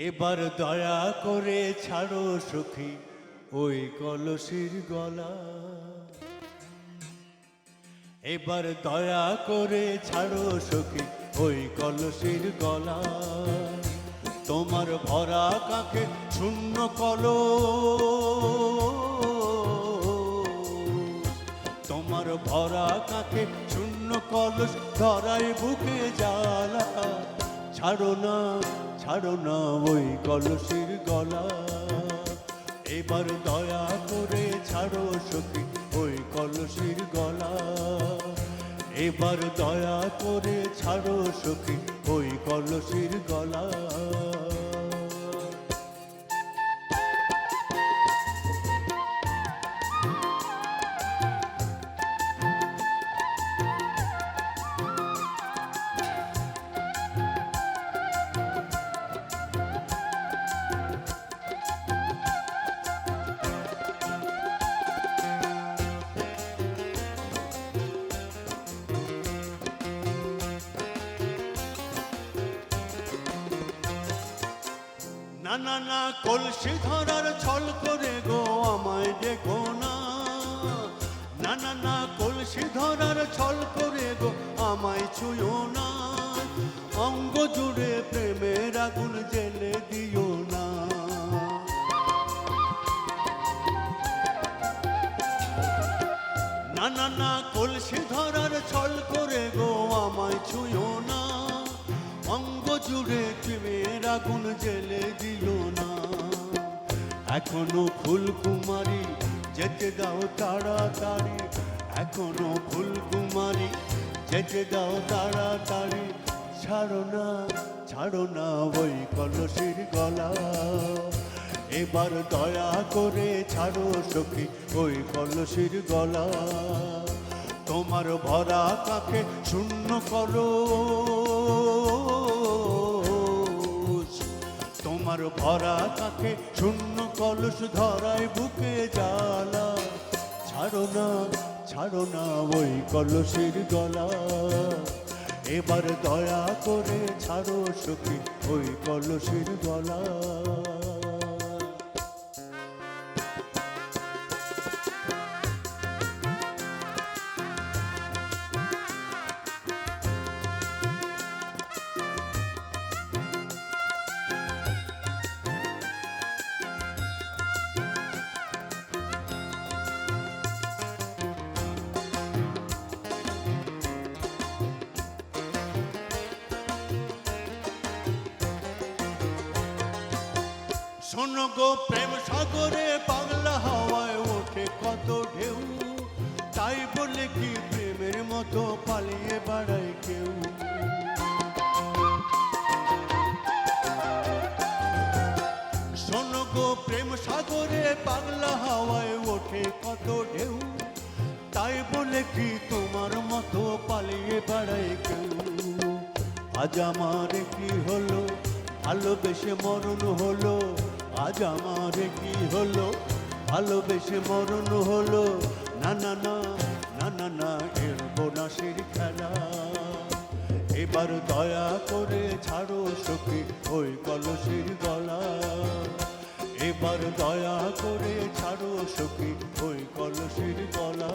এবার দয়া করে ছাড়ো সখী ওই কলসির গলা। এবার দয়া করে ছাড়ো সখী ওই কলসির গলা। তোমার ভরা কাকে শূন্য কলস, তোমার ভরা কাকে শূন্য কলস ধরাই বুকে জ্বালা। ছাড়ো না ছাড়ো না ওই কলসির গলা। এবার দয়া করে ছাড়ো সখী ওই কলসির গলা। এবার দয়া করে ছাড়ো সখী ওই কলসির গলা। না না না কলসি ধরার ছল করে গো আমায় দেখো না। না না না কলসি ধরার ছল করে গো আমায় ছুঁয়ো না। অঙ্গ জুড়ে প্রেমের আগুন জ্বেলে দিও না। না না না কলসি ধরার ছল করে গো আমায় ছুঁয়ো না। অঙ্গ জুড়ে প্রেমের আগুন জ্বেলে দিও না। এখনো ফুলকুমারী যেতে দাও তাড়াতাড়ি। এখনো ফুলকুমারী যেতে দাও তাড়াতাড়ি। ছাড়ো না ওই কলসির গলা। এবার দয়া করে ছাড়ো সখী ওই কলসির গলা। তোমার ভরা কাকে শূন্য কলস, তোমার ভরা কাকে শূন্য কলস ধরায় বুকে জ্বালা। ছাড়ো না ওই কলসির গলা। এবার দয়া করে ছাড়ো সখী ওই কলসির গলা। শোনো গো প্রেম সাগরে পাগলা হাওয়ায় ওঠে কত ঢেউ। তাই বলে কি প্রেমের মতো পালিয়ে বেড়ায় কেউ? শোনো গো প্রেম সাগরে পাগলা হাওয়ায় ওঠে কত ঢেউ। তাই বলে কি তোমার মতো পালিয়ে বেড়ায় কেউ? আজ আমার কি হলো, ভালোবেসে মরণ হলো। আজ আমার কি হলো, ভালোবেসে মরণ হলো। না না না না না না এর বোনাসের খেলা। এবার দয়া করে ছাড়ো সখী ওই কলসির গলা। এবার দয়া করে ছাড়ো সখী ওই কলসির গলা।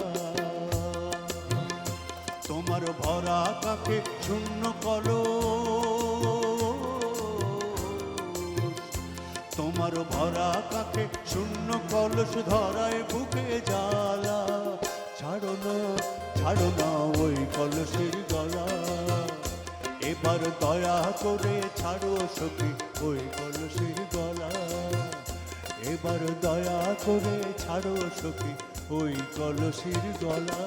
তোমার ভরা কাকে শূন্য কলস, তোমার ভরা কাকে শূন্য কলস ধরায় বুকে জ্বালা। ছাড়ো না ওই কলসির গলা। এবার দয়া করে ছাড়ো সখী ওই কলসির গলা। এবার দয়া করে ছাড়ো সখী ওই কলসির গলা।